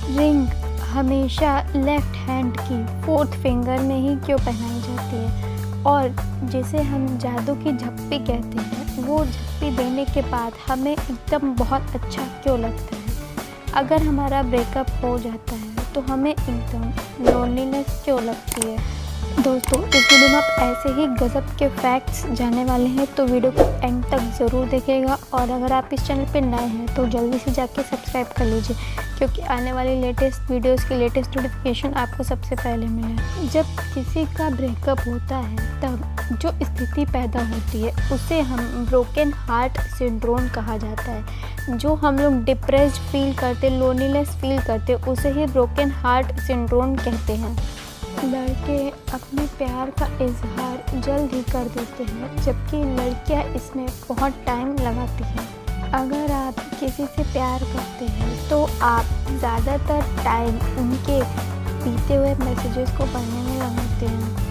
Ring हमेशा left hand की fourth finger में ही क्यों पहनाई जाती है और जिसे हम जादू की झप्पी कहते हैं, वो झप्पी देने के बाद हमें एकदम बहुत अच्छा क्यों लगता है। अगर हमारा ब्रेकअप हो जाता है तो हमें एकदम लोनलीनेस क्यों लगती है। दोस्तों, इस वीडियो में आप ऐसे ही गज़ब के फैक्ट्स जानने वाले हैं, तो वीडियो को एंड तक ज़रूर देखिएगा। और अगर आप इस चैनल पे नए हैं तो जल्दी से जाके सब्सक्राइब कर लीजिए, क्योंकि आने वाली लेटेस्ट वीडियोस की लेटेस्ट नोटिफिकेशन आपको सबसे पहले मिले। जब किसी का ब्रेकअप होता है तब जो स्थिति पैदा होती है उसे हम ब्रोकन हार्ट सिंड्रोम कहा जाता है। जो हम लोग डिप्रेस्ड फील करते, लोनलीनेस फील करते, उसे ही ब्रोकन हार्ट सिंड्रोम कहते हैं। लड़के अपने प्यार का इजहार जल्द ही कर देते हैं, जबकि लड़कियां इसमें बहुत टाइम लगाती हैं। अगर आप किसी से प्यार करते हैं तो आप ज़्यादातर टाइम उनके बीते हुए मैसेजेस को पढ़ने में लगाते हैं।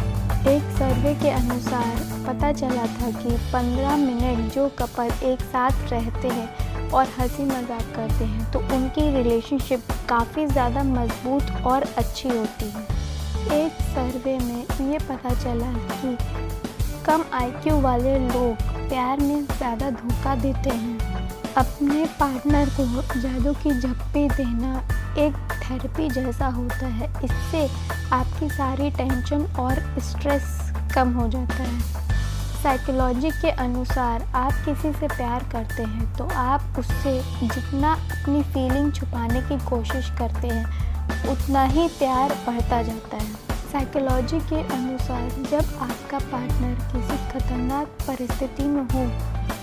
एक सर्वे के अनुसार पता चला था कि 15 मिनट जो कपल एक साथ रहते हैं और हंसी मजाक करते हैं तो उनकी रिलेशनशिप काफ़ी ज़्यादा मजबूत और अच्छी होती है। एक सर्वे में ये पता चला कि कम आईक्यू वाले लोग प्यार में ज़्यादा धोखा देते हैं। अपने पार्टनर को जादू की झप्पी देना एक थेरेपी जैसा होता है। इससे आपकी सारी टेंशन और स्ट्रेस कम हो जाता है। साइकोलॉजी के अनुसार आप किसी से प्यार करते हैं तो आप उससे जितना अपनी फीलिंग छुपाने की कोशिश करते हैं उतना ही प्यार बढ़ता जाता है। साइकोलॉजी के अनुसार जब आपका पार्टनर किसी खतरनाक परिस्थिति में हो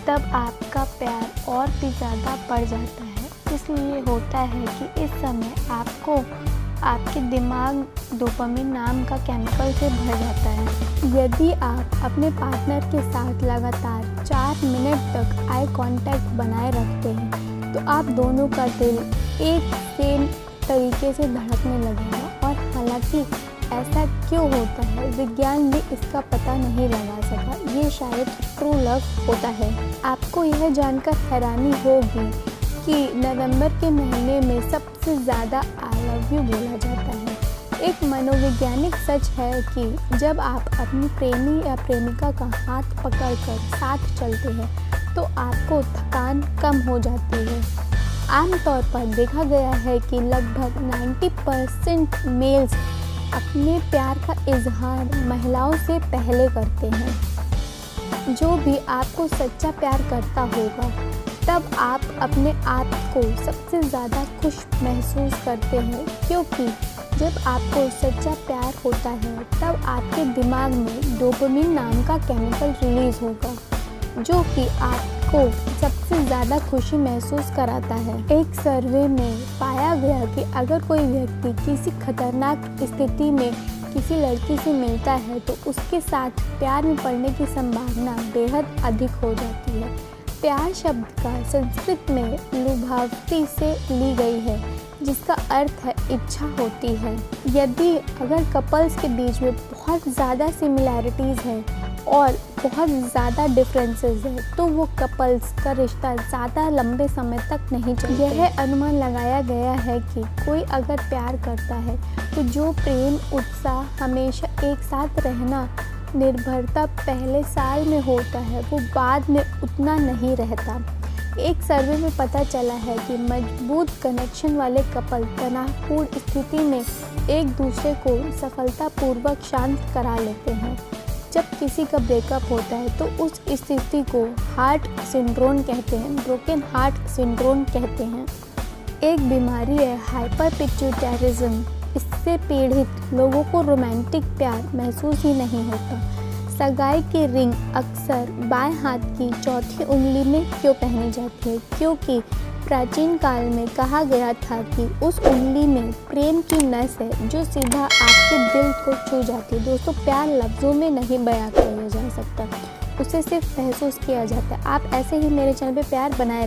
तब आपका प्यार और भी ज़्यादा बढ़ जाता है। इसलिए होता है कि इस समय आपको आपके दिमाग डोपामिन नाम का केमिकल से भर जाता है। यदि आप अपने पार्टनर के साथ लगातार 4 मिनट तक आई कांटेक्ट बनाए रखते हैं तो आप दोनों का दिल एक सेम तरीके से धड़कने लगेगा। और हालांकि ऐसा क्यों होता है, विज्ञान भी इसका पता नहीं लगा सका। ये शायद ट्रू लव होता है। आपको यह जानकर हैरानी होगी कि नवंबर के महीने में सबसे ज़्यादा आई लव यू बोला जाता है। एक मनोवैज्ञानिक सच है कि जब आप अपनी प्रेमी या प्रेमिका का हाथ पकड़कर साथ चलते हैं तो आपको थकान कम हो जाती है। आमतौर पर देखा गया है कि लगभग 90% मेल्स अपने प्यार का इजहार महिलाओं से पहले करते हैं। जो भी आपको सच्चा प्यार करता होगा तब आप अपने आप को सबसे ज़्यादा खुश महसूस करते हैं, क्योंकि जब आपको सच्चा प्यार होता है तब आपके दिमाग में डोपामिन नाम का केमिकल रिलीज़ होगा जो कि आपको सबसे ज़्यादा खुशी महसूस कराता है। एक सर्वे में पाया गया कि अगर कोई व्यक्ति किसी खतरनाक स्थिति में किसी लड़की से मिलता है तो उसके साथ प्यार में पड़ने की संभावना बेहद अधिक हो जाती है। प्यार शब्द का संस्कृत में लुभावती से ली गई है, जिसका अर्थ है इच्छा होती है। यदि अगर कपल्स के बीच में बहुत ज़्यादा सिमिलैरिटीज़ हैं और बहुत ज़्यादा डिफरेंसेस हैं तो वो कपल्स का रिश्ता ज़्यादा लंबे समय तक नहीं चलता। यह अनुमान लगाया गया है कि कोई अगर प्यार करता है तो जो प्रेम उत्साह हमेशा एक साथ रहना निर्भरता पहले साल में होता है वो बाद में उतना नहीं रहता। एक सर्वे में पता चला है कि मजबूत कनेक्शन वाले कपल तनावपूर्ण स्थिति में एक दूसरे को सफलतापूर्वक शांत करा लेते हैं। जब किसी का ब्रेकअप होता है तो उस स्थिति को हार्ट सिंड्रोम कहते हैं, ब्रोकन हार्ट सिंड्रोम कहते हैं। एक बीमारी है हाइपर पिट्यूटैरिज्म। इससे पीड़ित लोगों को रोमांटिक प्यार महसूस ही नहीं होता। सगाई की रिंग अक्सर बाएं हाथ की चौथी उंगली में क्यों पहनी जाती है, क्योंकि प्राचीन काल में कहा गया था कि उस उंगली में प्रेम की नस है जो सीधा आपके दिल को छू जाती है। दोस्तों, प्यार लफ्ज़ों में नहीं बयां किया जा सकता, उसे सिर्फ महसूस किया जाता है। आप ऐसे ही मेरे चैनल पे प्यार बनाए